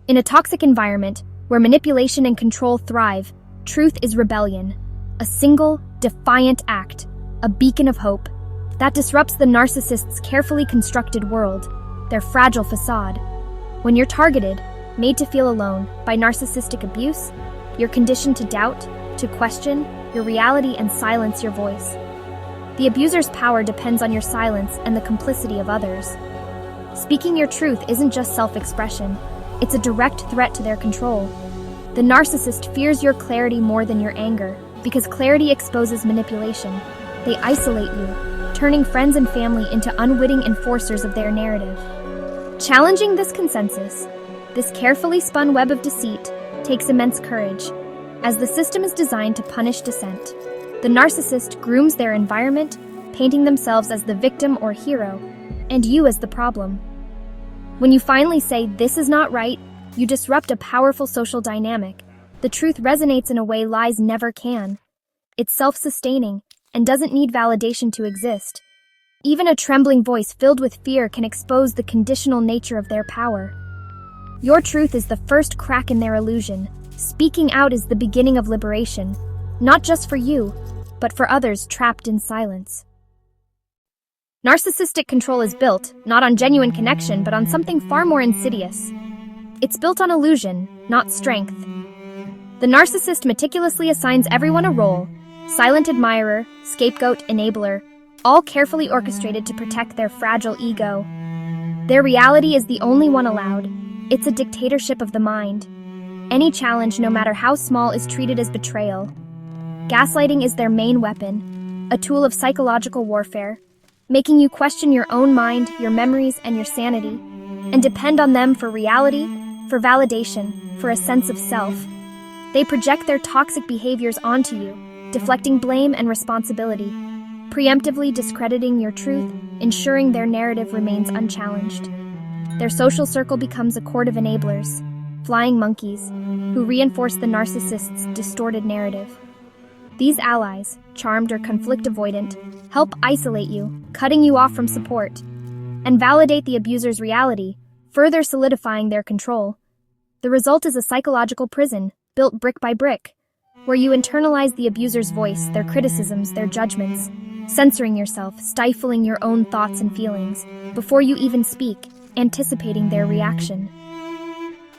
In a toxic environment, where manipulation and control thrive, truth is rebellion. A single, defiant act, a beacon of hope, that disrupts the narcissist's carefully constructed world, their fragile facade. When you're targeted, made to feel alone by narcissistic abuse, you're conditioned to doubt, to question your reality and silence your voice. The abuser's power depends on your silence and the complicity of others. Speaking your truth isn't just self-expression, it's a direct threat to their control. The narcissist fears your clarity more than your anger, because clarity exposes manipulation. They isolate you, turning friends and family into unwitting enforcers of their narrative. Challenging this consensus, this carefully spun web of deceit, takes immense courage. As the system is designed to punish dissent, the narcissist grooms their environment, painting themselves as the victim or hero, and you as the problem. When you finally say, "This is not right," you disrupt a powerful social dynamic. The truth resonates in a way lies never can. It's self-sustaining and doesn't need validation to exist. Even a trembling voice filled with fear can expose the conditional nature of their power. Your truth is the first crack in their illusion. Speaking out is the beginning of liberation, not just for you, but for others trapped in silence. Narcissistic control is built, not on genuine connection, but on something far more insidious. It's built on illusion, not strength. The narcissist meticulously assigns everyone a role: silent admirer, scapegoat, enabler, all carefully orchestrated to protect their fragile ego. Their reality is the only one allowed. It's a dictatorship of the mind. Any challenge, no matter how small, is treated as betrayal. Gaslighting is their main weapon, a tool of psychological warfare, making you question your own mind, your memories, and your sanity, and depend on them for reality, for validation, for a sense of self. They project their toxic behaviors onto you, deflecting blame and responsibility, preemptively discrediting your truth, ensuring their narrative remains unchallenged. Their social circle becomes a court of enablers, flying monkeys, who reinforce the narcissist's distorted narrative. These allies, charmed or conflict avoidant, help isolate you, cutting you off from support, and validate the abuser's reality, further solidifying their control. The result is a psychological prison, built brick by brick, where you internalize the abuser's voice, their criticisms, their judgments, censoring yourself, stifling your own thoughts and feelings, before you even speak, anticipating their reaction.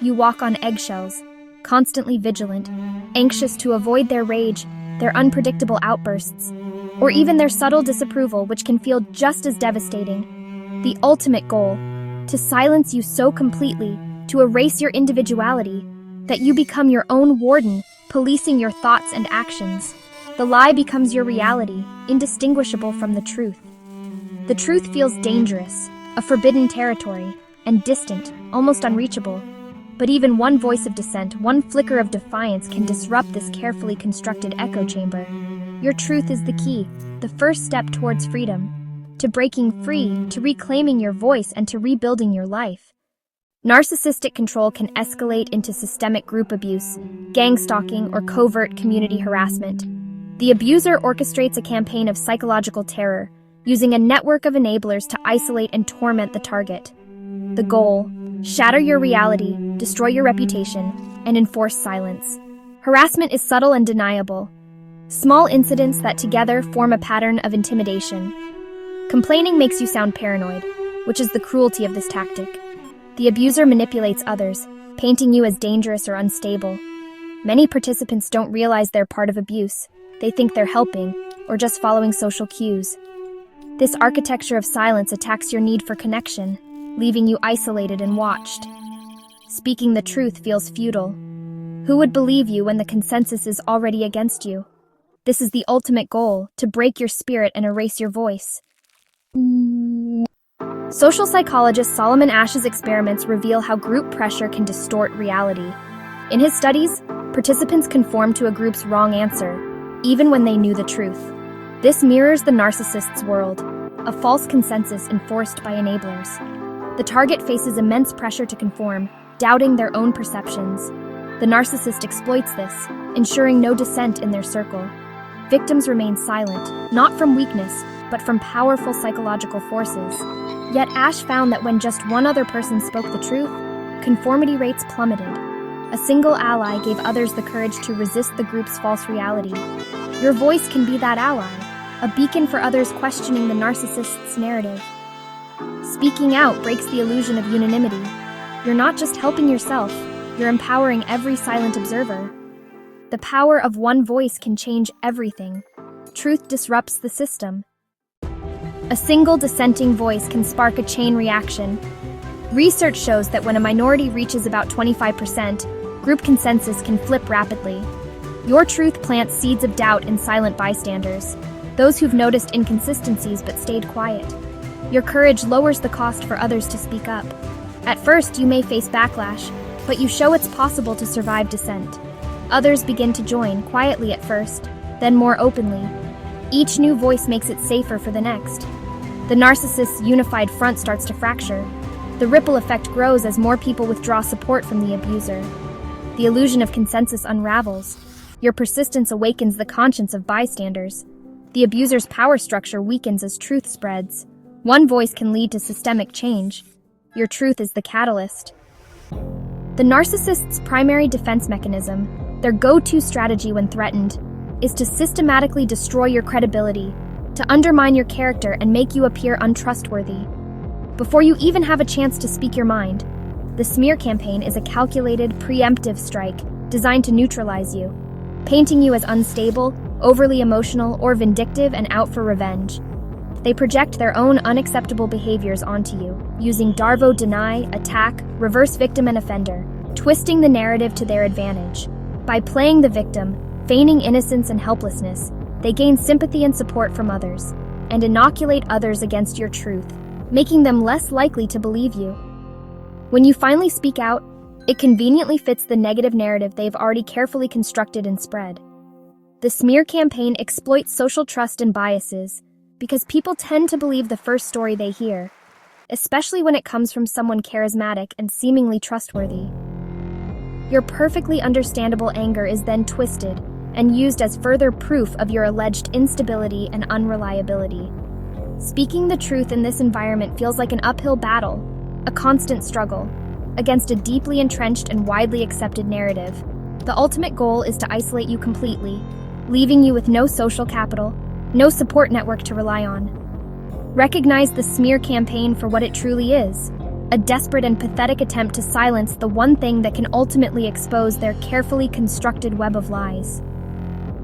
You walk on eggshells, constantly vigilant, anxious to avoid their rage, their unpredictable outbursts, or even their subtle disapproval, which can feel just as devastating. The ultimate goal: to silence you so completely, to erase your individuality, that you become your own warden, policing your thoughts and actions. The lie becomes your reality, indistinguishable from the truth. The truth feels dangerous, a forbidden territory, and distant, almost unreachable. But even one voice of dissent, one flicker of defiance can disrupt this carefully constructed echo chamber. Your truth is the key, the first step towards freedom, to breaking free, to reclaiming your voice, and to rebuilding your life. Narcissistic control can escalate into systemic group abuse, gang stalking, or covert community harassment. The abuser orchestrates a campaign of psychological terror, using a network of enablers to isolate and torment the target. The goal: shatter your reality, destroy your reputation, and enforce silence. Harassment is subtle and deniable. Small incidents that together form a pattern of intimidation. Complaining makes you sound paranoid, which is the cruelty of this tactic. The abuser manipulates others, painting you as dangerous or unstable. Many participants don't realize they're part of abuse. They think they're helping, or just following social cues. This architecture of silence attacks your need for connection, leaving you isolated and watched. Speaking the truth feels futile. Who would believe you when the consensus is already against you? This is the ultimate goal: to break your spirit and erase your voice. Social psychologist Solomon Asch's experiments reveal how group pressure can distort reality. In his studies, participants conformed to a group's wrong answer, even when they knew the truth. This mirrors the narcissist's world, a false consensus enforced by enablers. The target faces immense pressure to conform, doubting their own perceptions. The narcissist exploits this, ensuring no dissent in their circle. Victims remain silent, not from weakness, but from powerful psychological forces. Yet Asch found that when just one other person spoke the truth, Conformity rates plummeted. A single ally gave others the courage to resist the group's false reality. Your voice can be that ally, a beacon for others questioning the narcissist's narrative. Speaking out breaks the illusion of unanimity. You're not just helping yourself, you're empowering every silent observer. The power of one voice can change everything. Truth disrupts the system. A single dissenting voice can spark a chain reaction. Research shows that when a minority reaches about 25%, group consensus can flip rapidly. Your truth plants seeds of doubt in silent bystanders, those who've noticed inconsistencies but stayed quiet. Your courage lowers the cost for others to speak up. At first, you may face backlash, but you show it's possible to survive dissent. Others begin to join, quietly at first, then more openly. Each new voice makes it safer for the next. The narcissist's unified front starts to fracture. The ripple effect grows as more people withdraw support from the abuser. The illusion of consensus unravels. Your persistence awakens the conscience of bystanders. The abuser's power structure weakens as truth spreads. One voice can lead to systemic change. Your truth is the catalyst. The narcissist's primary defense mechanism, their go-to strategy when threatened, is to systematically destroy your credibility, to undermine your character and make you appear untrustworthy. Before you even have a chance to speak your mind, the smear campaign is a calculated, preemptive strike designed to neutralize you, painting you as unstable, overly emotional, or vindictive and out for revenge. They project their own unacceptable behaviors onto you, using Darvo deny, attack, reverse victim and offender, twisting the narrative to their advantage. By playing the victim, feigning innocence and helplessness, they gain sympathy and support from others, and inoculate others against your truth, making them less likely to believe you. When you finally speak out, it conveniently fits the negative narrative they've already carefully constructed and spread. The smear campaign exploits social trust and biases because people tend to believe the first story they hear, especially when it comes from someone charismatic and seemingly trustworthy. Your perfectly understandable anger is then twisted and used as further proof of your alleged instability and unreliability. Speaking the truth in this environment feels like an uphill battle, a constant struggle, against a deeply entrenched and widely accepted narrative. The ultimate goal is to isolate you completely, leaving you with no social capital, no support network to rely on. Recognize the smear campaign for what it truly is, a desperate and pathetic attempt to silence the one thing that can ultimately expose their carefully constructed web of lies.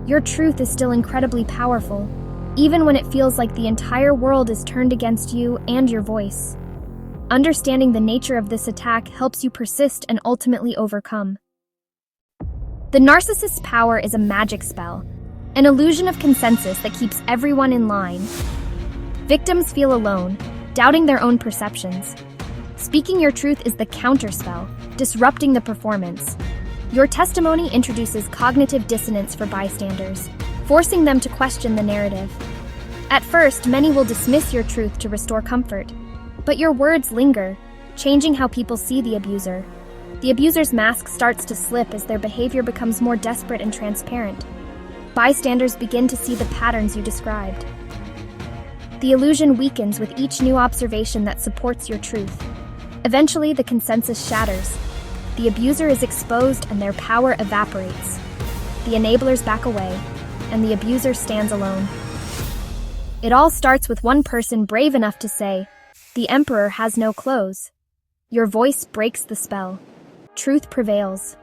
Your truth is still incredibly powerful, even when it feels like the entire world is turned against you and your voice. Understanding the nature of this attack helps you persist and ultimately overcome. The narcissist's power is a magic spell, an illusion of consensus that keeps everyone in line. Victims feel alone, doubting their own perceptions. Speaking your truth is the counterspell, disrupting the performance. Your testimony introduces cognitive dissonance for bystanders, forcing them to question the narrative. At first, many will dismiss your truth to restore comfort, but your words linger, changing how people see the abuser. The abuser's mask starts to slip as their behavior becomes more desperate and transparent. Bystanders begin to see the patterns you described. The illusion weakens with each new observation that supports your truth. Eventually, the consensus shatters. The abuser is exposed and their power evaporates. The enablers back away, and the abuser stands alone. It all starts with one person brave enough to say, "The emperor has no clothes." Your voice breaks the spell. Truth prevails.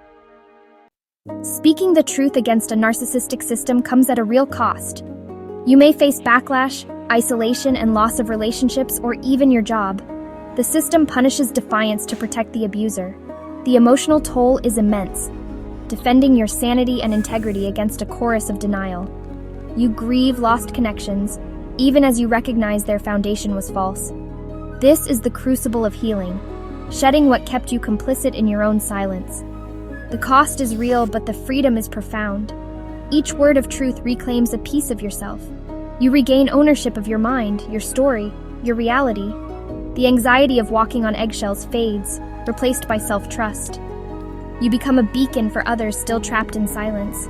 Speaking the truth against a narcissistic system comes at a real cost. You may face backlash, isolation, and loss of relationships, or even your job. The system punishes defiance to protect the abuser. The emotional toll is immense, defending your sanity and integrity against a chorus of denial. You grieve lost connections, even as you recognize their foundation was false. This is the crucible of healing, shedding what kept you complicit in your own silence. The cost is real, but the freedom is profound. Each word of truth reclaims a piece of yourself. You regain ownership of your mind, your story, your reality. The anxiety of walking on eggshells fades, replaced by self-trust. You become a beacon for others still trapped in silence.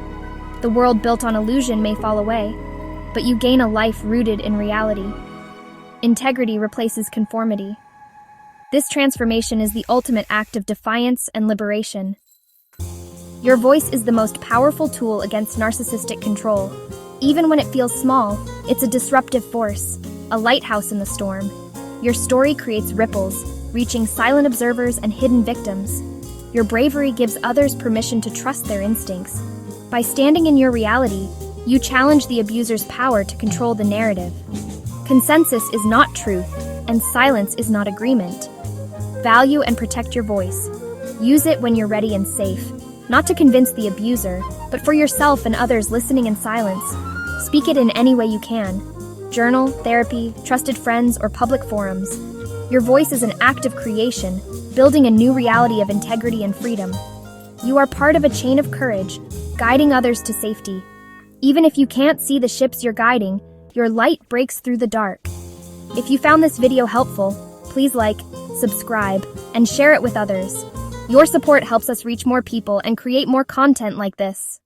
The world built on illusion may fall away, but you gain a life rooted in reality. Integrity replaces conformity. This transformation is the ultimate act of defiance and liberation. Your voice is the most powerful tool against narcissistic control. Even when it feels small, it's a disruptive force, a lighthouse in the storm. Your story creates ripples, reaching silent observers and hidden victims. Your bravery gives others permission to trust their instincts. By standing in your reality, you challenge the abuser's power to control the narrative. Consensus is not truth, and silence is not agreement. Value and protect your voice. Use it when you're ready and safe, not to convince the abuser, but for yourself and others listening in silence. Speak it in any way you can. Journal, therapy, trusted friends, or public forums. Your voice is an act of creation, building a new reality of integrity and freedom. You are part of a chain of courage, guiding others to safety. Even if you can't see the ships you're guiding, your light breaks through the dark. If you found this video helpful, please like, subscribe, and share it with others. Your support helps us reach more people and create more content like this.